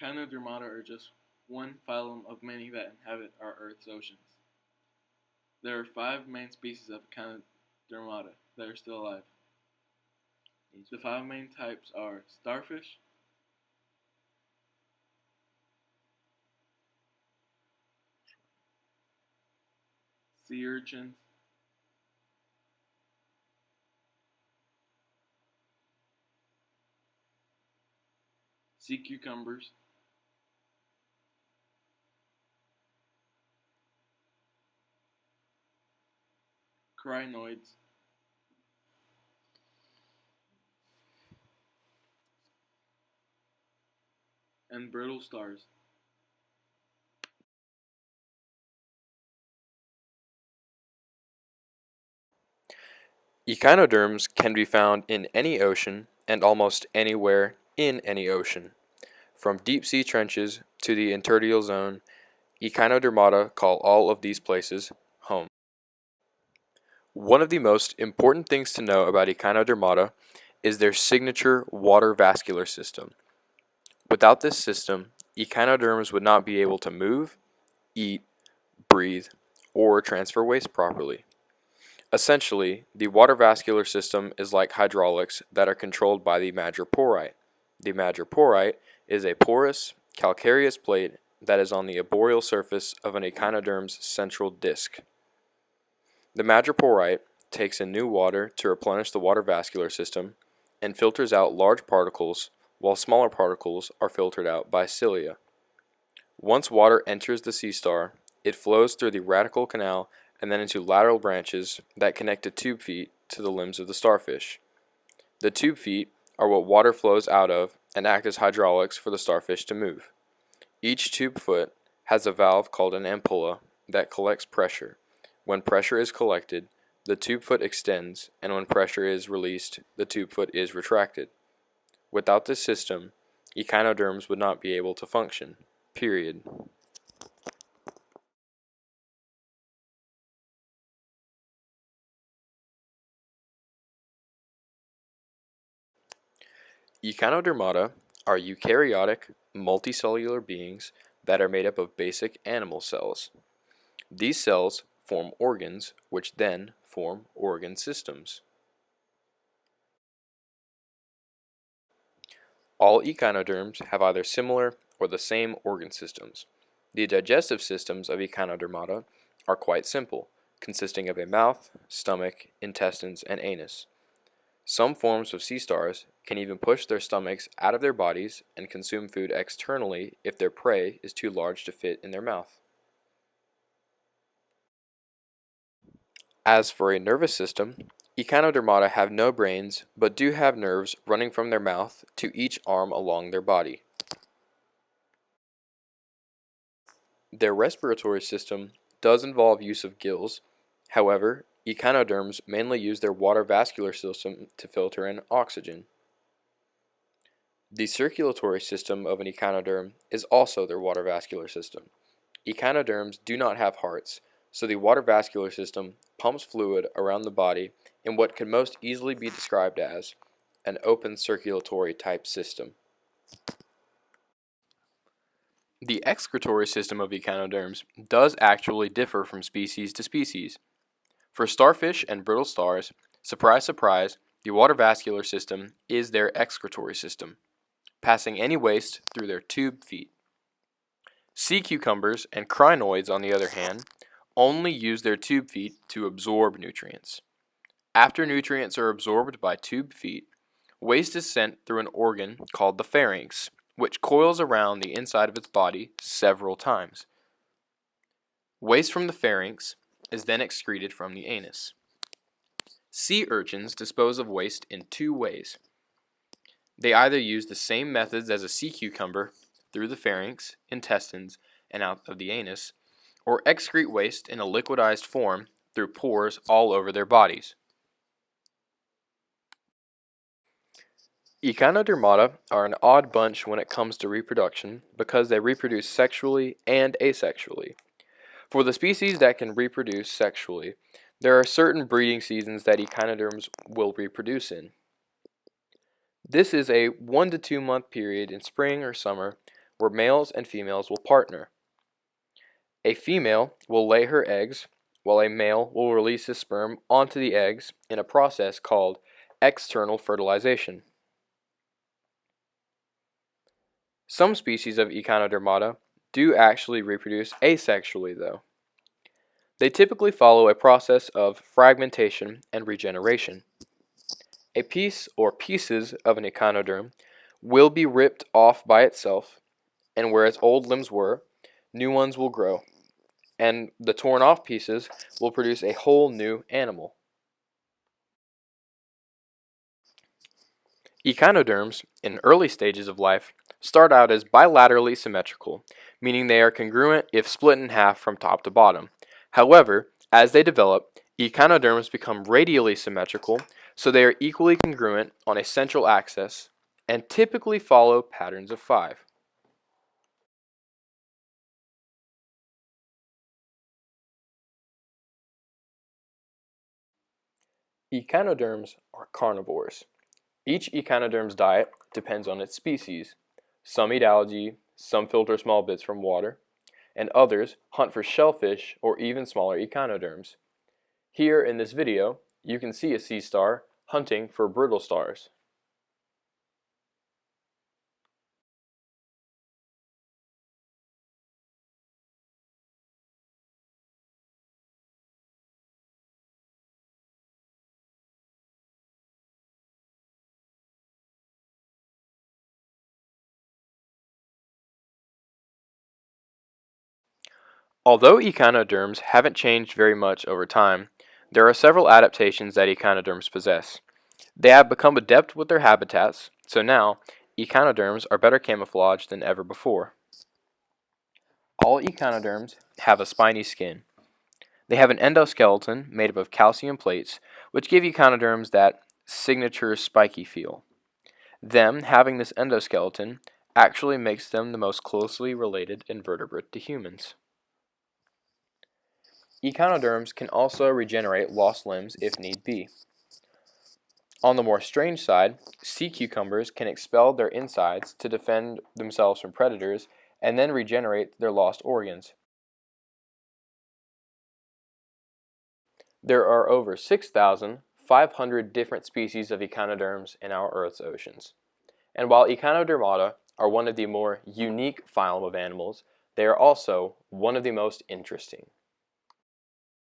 Echinodermata are just one phylum of many that inhabit our Earth's oceans. There are 5 main species of Echinodermata that are still alive. The 5 main types are starfish, sea urchins, sea cucumbers, crinoids, and brittle stars. Echinoderms can be found in any ocean and almost anywhere in any ocean. From deep sea trenches to the intertidal zone, Echinodermata call all of these places home. One of the most important things to know about Echinodermata is their signature water vascular system. Without this system, echinoderms would not be able to move, eat, breathe, or transfer waste properly. Essentially, the water vascular system is like hydraulics that are controlled by the madreporite. The madreporite is a porous, calcareous plate that is on the arboreal surface of an echinoderm's central disc. The madreporite takes in new water to replenish the water vascular system and filters out large particles, while smaller particles are filtered out by cilia. Once water enters the sea star, it flows through the radical canal and then into lateral branches that connect the tube feet to the limbs of the starfish. The tube feet are what water flows out of and act as hydraulics for the starfish to move. Each tube foot has a valve called an ampulla that collects pressure. When pressure is collected, the tube foot extends, and when pressure is released, the tube foot is retracted. Without this system, echinoderms would not be able to function. Period. Echinodermata are eukaryotic, multicellular beings that are made up of basic animal cells. These cells form organs, which then form organ systems. All echinoderms have either similar or the same organ systems. The digestive systems of echinodermata are quite simple, consisting of a mouth, stomach, intestines, and anus. Some forms of sea stars can even push their stomachs out of their bodies and consume food externally if their prey is too large to fit in their mouth. As for a nervous system, echinodermata have no brains but do have nerves running from their mouth to each arm along their body. Their respiratory system does involve use of gills. However, echinoderms mainly use their water vascular system to filter in oxygen. The circulatory system of an echinoderm is also their water vascular system. Echinoderms do not have hearts, so the water vascular system pumps fluid around the body in what can most easily be described as an open circulatory type system. The excretory system of echinoderms does actually differ from species to species. For starfish and brittle stars, surprise surprise, the water vascular system is their excretory system, passing any waste through their tube feet. Sea cucumbers and crinoids, on the other hand, only use their tube feet to absorb nutrients. After nutrients are absorbed by tube feet, waste is sent through an organ called the pharynx, which coils around the inside of its body several times. Waste from the pharynx is then excreted from the anus. Sea urchins dispose of waste in 2 ways. They either use the same methods as a sea cucumber through the pharynx, intestines, and out of the anus, or excrete waste in a liquidized form through pores all over their bodies. Echinodermata are an odd bunch when it comes to reproduction because they reproduce sexually and asexually. For the species that can reproduce sexually, there are certain breeding seasons that echinoderms will reproduce in. This is a 1 to 2 month period in spring or summer where males and females will partner. A female will lay her eggs, while a male will release his sperm onto the eggs in a process called external fertilization. Some species of Echinodermata do actually reproduce asexually, though. They typically follow a process of fragmentation and regeneration. A piece or pieces of an echinoderm will be ripped off by itself, and where its old limbs were, new ones will grow, and the torn off pieces will produce a whole new animal. Echinoderms, in early stages of life, start out as bilaterally symmetrical, meaning they are congruent if split in half from top to bottom. However, as they develop, echinoderms become radially symmetrical, so they are equally congruent on a central axis and typically follow patterns of 5. Echinoderms are carnivores. Each echinoderm's diet depends on its species. Some eat algae, some filter small bits from water, and others hunt for shellfish or even smaller echinoderms. Here in this video, you can see a sea star hunting for brittle stars. Although echinoderms haven't changed very much over time, there are several adaptations that echinoderms possess. They have become adept with their habitats, so now echinoderms are better camouflaged than ever before. All echinoderms have a spiny skin. They have an endoskeleton made up of calcium plates, which give echinoderms that signature spiky feel. Them having this endoskeleton actually makes them the most closely related invertebrate to humans. Echinoderms can also regenerate lost limbs if need be. On the more strange side, sea cucumbers can expel their insides to defend themselves from predators and then regenerate their lost organs. There are over 6,500 different species of echinoderms in our Earth's oceans. And while Echinodermata are one of the more unique phylum of animals, they are also one of the most interesting.